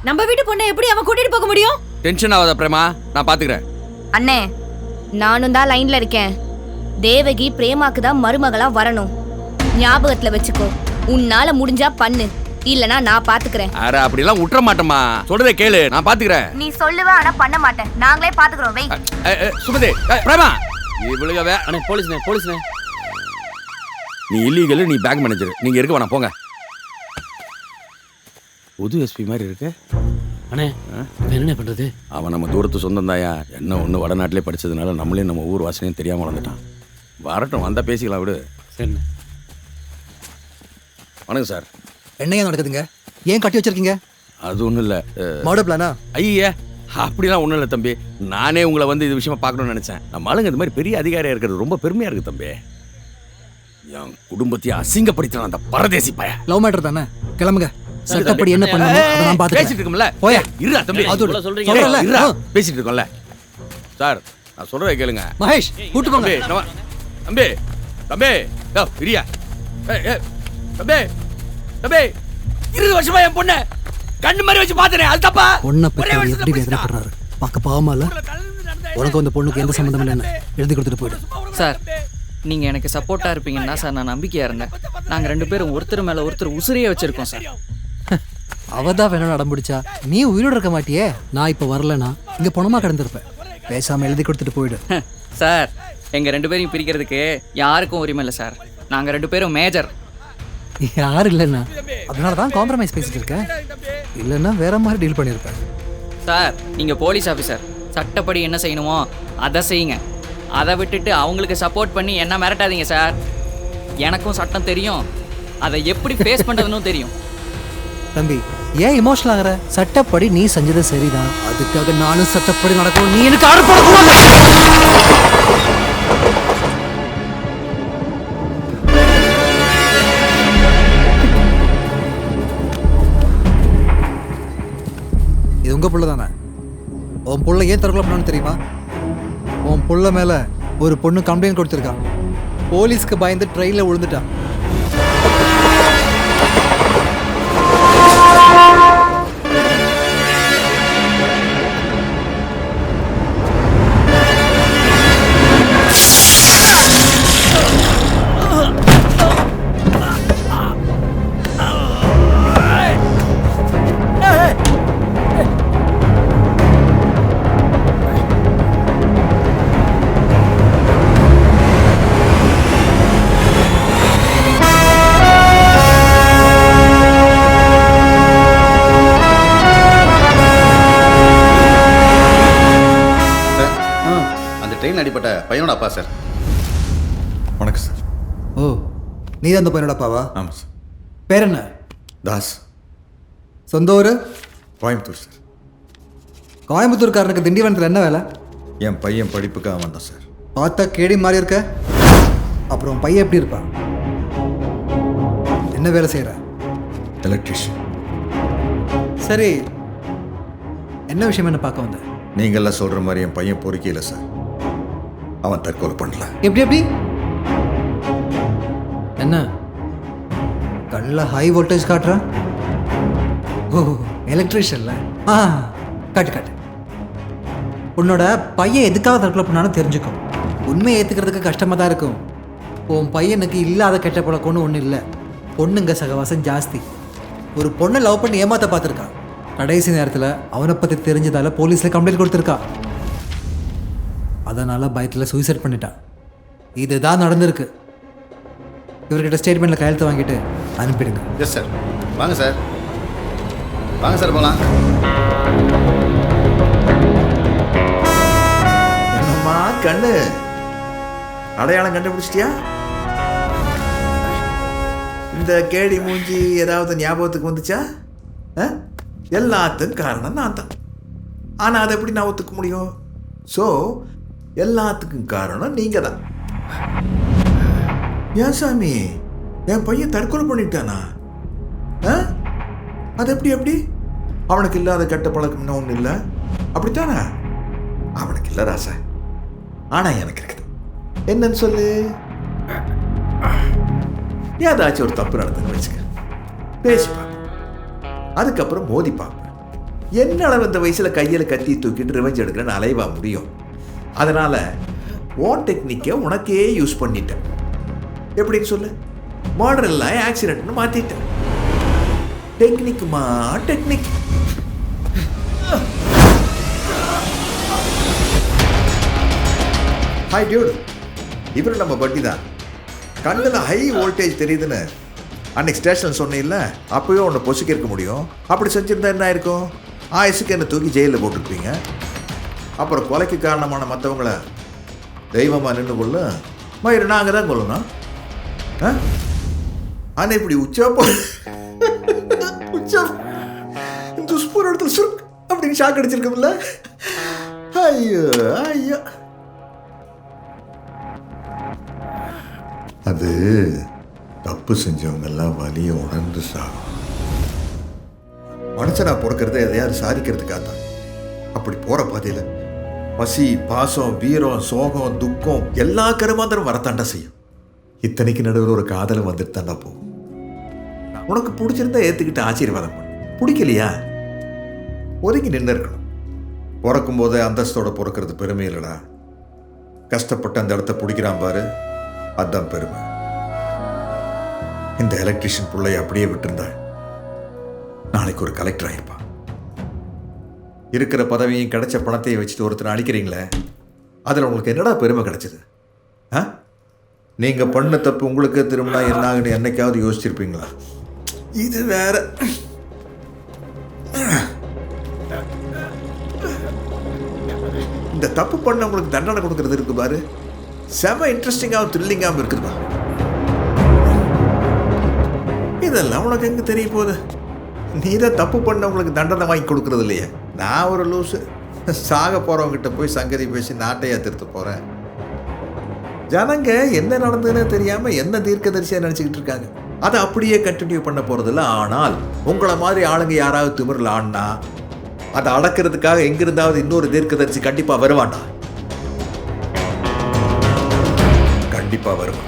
நம்ம வீட்டு பொண்ணை எப்படி அவன் கூட்டிட்டு போக முடியும்? டென்ஷன் ஆகாத பிரேமா, நான் பாத்துக்கிறேன். அண்ணே, நானும் தான் லைன்ல இருக்கேன். தேவகி பிரேமாக்கு தான் மருமகளா வரணும். ஞாபகத்துல வச்சுக்கோ. உன்னால முடிஞ்சா பண்ணு, இல்லனா நான் பாத்துக்கிறேன். அட அப்படிலாம் விட்டுற மாட்டேமா, சொல்றதை கேளு, நான் பாத்துக்கிறேன். நீ சொல்லுவ, ஆனா பண்ண மாட்டேன். நாங்களே பாத்துக்கிறோம். வை சுமதி, பிரேமா இவளுகவே. அண்ணே போலீஸ்ண்ணே. நீ இல்லீகல், நீ பேங்க் மேனேஜர், நீங்க இருக்க வேணாம் போங்க. புது எஸ்பி மாதிரி இருக்கு. அண்ணே என்ன பண்றது? அவன் நம்ம தூரத்து சொந்தம் தாயா. என்ன ஒன்று வடநாட்டிலே படிச்சதுனால நம்மளே நம்ம ஊர் வாசனையும் தெரியாம வளர்ந்துட்டான். வரட்டும், வந்தா பேசிக்கலாம் விடு. சரிண்ணே. வணக்கம் சார். என்னையா நடக்குதுங்க? ஏன் கட்டி வச்சிருக்கீங்க? அது ஒன்றும் இல்லை. மர்டர் பிளானா? ஐயா அப்படிலாம் ஒன்றும் இல்லை தம்பி. நானே உங்களை வந்து இது விஷயமா பார்க்கணும்னு நினச்சேன். நம்ம ஆளுங்க இந்த மாதிரி பெரிய அதிகாரியாக இருக்கிறது ரொம்ப பெருமையாக இருக்குது தம்பி. என் குடும்பத்தையே அசிங்கப்படுத்தினான் அந்த பரதேசி பைய. லவ் மேட்டர் தானே, கிளம்புங்க. சட்டப்படி என்ன பண்ணணும் அதை நான் பார்த்துக்கிறேன். பேசிட்டு இருக்கோம்ல, போயா இருடா தம்பி. அது சொல்றீங்க. இருடா, பேசிட்டு இருக்கோம்ல சார். நான் சொல்றதை கேளுங்க. மகேஷ் கூட்டு போங்க. தம்பி தம்பி பிரியா தம்பி தம்பி 20 வருஷமா என் பொண்ணு கண்ணு மாதிரி வச்சு பாத்துறேன். அது தப்பா? பொண்ணை பத்தி எப்படி வேதனைப்படுறாரு பார்க்க பாவமா இல்ல? உனக்கு அந்த பொண்ணுக்கு எந்த சம்மந்தம் இல்லைன்னு எழுதி கொடுத்துட்டு போயிடு. சார், நீங்கள் எனக்கு சப்போர்ட்டாக இருப்பீங்கன்னா சார் நான் நம்பிக்கையாக இருந்தேன். நாங்கள் 2 பேரும் ஒருத்தர் மேலே ஒருத்தர் உசிரியே வச்சுருக்கோம் சார். அவ தான் வேணும் அடம்பிடிச்சா, நீ உயிரோடு இருக்க மாட்டியே. நான் இப்போ வரலனா இங்கே பணமா கிடந்திருப்பேன். பேசாமல் எழுதி கொடுத்துட்டு போயிடு. சார், எங்கள் 2 பேரையும் பிரிக்கிறதுக்கு யாருக்கும் உரிமை இல்லை சார். நாங்கள் 2 பேரும் மேஜர். யார் இல்லைண்ணா, அதனால தான் காம்ப்ரமைஸ் பேசிட்டு இருக்கேன். இல்லைன்னா வேற மாதிரி டீல் பண்ணியிருப்பேன். சார், நீங்கள் போலீஸ் ஆஃபீஸர். சட்டப்படி என்ன செய்யணுமோ அதை செய்யுங்க. அதை விட்டுட்டு அவங்களுக்கு சப்போர்ட் பண்ணி என்ன மிரட்டாதீங்க சார். எனக்கும் சட்டம் தெரியும், அதை எப்படி ஃபேஸ் பண்ணுறதுன்னு தெரியும். தம்பி ஏன் இமோஷனல் ஆகிற? சட்டப்படி நீ செஞ்சது சரிதான். அதுக்காக நானும் சட்டப்படி நடக்கணும். நீ எனக்கு ஆர்டர் போடக்கூடாது. இது உங்க புள்ள தானே? உன் புள்ள ஏன் தற்கொலை பண்ணான்னு தெரியுமா? உன் புள்ள மேல ஒரு பொண்ணு கம்ப்ளைண்ட் கொடுத்துருக்கான். போலீஸ்க்கு பயந்து ட்ரெயினில் விழுந்துட்டான். அடிப்பட்ட பையனோட அப்பா சார். வணக்கம் சார். ஓ, நீ தான் அந்த பையனோட அப்பாவா? ஆமாம் சார். பேர் என்ன? தாஸ். சொந்த ஊர்? கோயம்புத்தூர் சார். கோயம்புத்தூர்காரனுக்கு திண்டிவனத்தில் என்ன வேலை? என் பையன் படிப்புக்காக வந்தான் சார். பார்த்தா கேடி மாதிரி இருக்க. அப்புறம் பையன் எப்படி இருப்பான்? என்ன வேலை செய்கிற? எலக்ட்ரிஷியன். சரி, என்ன விஷயம் என்ன பார்க்க வந்த? நீங்கள்லாம் சொல்கிற மாதிரி என் பையன் பொறுக்கையில் சார். அவன் தற்கொலை பண்ணல. எப்படி எப்படி? என்ன கண்ணில் ஹை வோல்டேஜ் காட்டுறான்? ஓ, எலக்ட்ரிஷியன்ல. காட்டு காட்டு. உன்னோட பையன் எதுக்காக தற்கொலை பண்ணான்னு தெரிஞ்சுக்கும். உண்மையை ஏற்றுக்கிறதுக்கு கஷ்டமாக தான் இருக்கும். உன் பையனுக்கு இல்லாத கெட்ட பழக்கம்னு ஒன்றும் இல்லை. பொண்ணுங்க சகவாசம் ஜாஸ்தி. ஒரு பொண்ணை லவ் பண்ணி ஏமாற்ற பார்த்துருக்கான். கடைசி நேரத்தில் அவனை பற்றி தெரிஞ்சதால போலீஸில் கம்ப்ளைண்ட் கொடுத்துருக்கா. அதனால் பயத்தில் சூசைட் பண்ணிட்டான். இதுதான் நடந்திருக்கு. இவர்கிட்ட ஸ்டேட்மெண்ட்டில் கையெழுத்து வாங்கிட்டு அனுப்பிடுங்க. Yes sir. வாங்க சார், வாங்க சார் போகலாம். என்னம்மா கண்ணு, அடையாளம் கண்டுபிடிச்சிட்டியா? இந்த கேடி மூஞ்சி ஏதாவது ஞாபகத்துக்கு வந்துச்சா? எல்லாத்துக்கும் காரணம் நான் தான். ஆனால் அதை எப்படி நான் ஒத்துக்க முடியும்? ஸோ எல்லாத்துக்கும் காரணம் நீங்கள் தான். ஏன் சாமி, என் பையன் தற்கொலை பண்ணிட்டானா? அது எப்படி? அவனுக்கு இல்லாத கெட்ட பழக்கம்னு ஒன்றும் இல்லை, அப்படித்தானே? அவனுக்கு இல்லை ராசா, ஆனால் எனக்கு இருக்குது. என்னன்னு சொல்லு. ஏதாச்சும் ஒரு தப்பு நடந்துன்னு வச்சுக்க, பேசி பார்ப்பேன். அதுக்கப்புறம் மோதி பார்ப்பேன். என்னால இந்த வயசுல கையில கத்தி தூக்கிட்டு ரிவெஞ்ச் எடுக்கிறேன்னு அலைவா முடியும். அதனால ஓன் டெக்னிக்கை உனக்கே யூஸ் பண்ணிட்டேன். எப்படின்னு சொல்லு? மர்டர் எல்லாம் ஆக்சிடென்ட்னு மாத்திட்டேன். டெக்னிக்குமா டெக்னிக். ஹாய் டியூட், இவரு நம்ம பட்டி தான். கண்ணில் ஹை வோல்டேஜ் தெரியுதுன்னு அன்னைக்கு ஸ்டேஷனில் சொன்னீங்கல்ல, அப்போவே உன்னை பொசுக்க இருக்க முடியும். அப்படி செஞ்சுருந்தா என்ன ஆயிருக்கும்? ஆயுசுக்கு என்னை தூக்கி ஜெயிலில் போட்டிருப்பீங்க. அப்புறம் கொலைக்கு காரணமான மற்றவங்கள தெய்வமாக நின்று கொள்ள மயிறு நாங்கள் தான் கொள்ளணும். ஆனால் இப்படி உச்சா துஷ்பூர் இடத்துல சுருக் அப்படின்னு ஷாக் அடிச்சிருக்கோம்ல. ஐயோ ஐயோ, அது தப்பு செஞ்சவங்கெல்லாம் வலியை உணர்ந்து சாகும். மனுஷனா பிறக்கிறது எதையாவது சாதிக்கிறதுக்காக தான். அப்படி போற பாதையில பசி, பாசம், வீரம், சோகம், துக்கம் எல்லா கருமாந்திரம் வரத்தாண்டா செய்யும். இத்தனைக்கு நடுவில் ஒரு காதலை வந்துட்டு தாண்டா போகும். உனக்கு பிடிச்சிருந்தா ஏத்துக்கிட்டு ஆசீர்வாதம் பண்ணு, பிடிக்கலையா ஒதுங்கி நின்று இருக்கணும். பிறக்கும் போது அந்தஸ்தோட பிறக்கிறது பெருமை இல்லடா. கஷ்டப்பட்டு அந்த இடத்த பிடிக்கிறான் பாரு, அதுதான் பெருமை. இந்த எலக்ட்ரிஷியன் பிள்ளையை அப்படியே விட்டுருந்தா நாளைக்கு ஒரு கலெக்டர் ஆயிருப்பான். இருக்கிற பதவியும் கிடைச்ச பணத்தையும் வச்சுட்டு ஒருத்தர் அழிக்கிறீங்களே, அதில் உங்களுக்கு என்னடா பெருமை கிடைச்சது? நீங்கள் பண்ண தப்பு உங்களுக்கு திரும்பினா என்ன ஆகுன்னு என்னைக்காவது யோசிச்சிருப்பீங்களா? இது வேற. இந்த தப்பு பண்ண உங்களுக்கு தண்டனை கொடுக்கறது இருக்கு பாரு, செம இன்ட்ரெஸ்டிங்காகவும் த்ரில்லிங்காகவும் இருக்குதுப்பா. இதெல்லாம் உனக்கு எங்க தெரிய போகுது? நீ தான் தப்பு பண்ண உங்களுக்கு தண்டனை வாங்கி கொடுக்கறது இல்லையே. நான் ஒரு லூஸு, சாக போறவங்கிட்ட போய் சங்கதி பேசி நாட்டையா திருத்த போறேன். ஜனங்க என்ன நடந்ததுன்னு தெரியாம என்ன தீர்க்கதரிசியா நினைச்சுக்கிட்டு இருக்காங்க. அதை அப்படியே கண்டினியூ பண்ண போறதில்ல. ஆனால் உங்களை மாதிரி ஆளுங்க யாராவது திமிரில் ஆடினா அதை அடக்கிறதுக்காக எங்கிருந்தாவது இன்னொரு தீர்க்கதரிசி கண்டிப்பா வருவான்டா. கண்டிப்பா வருவான்.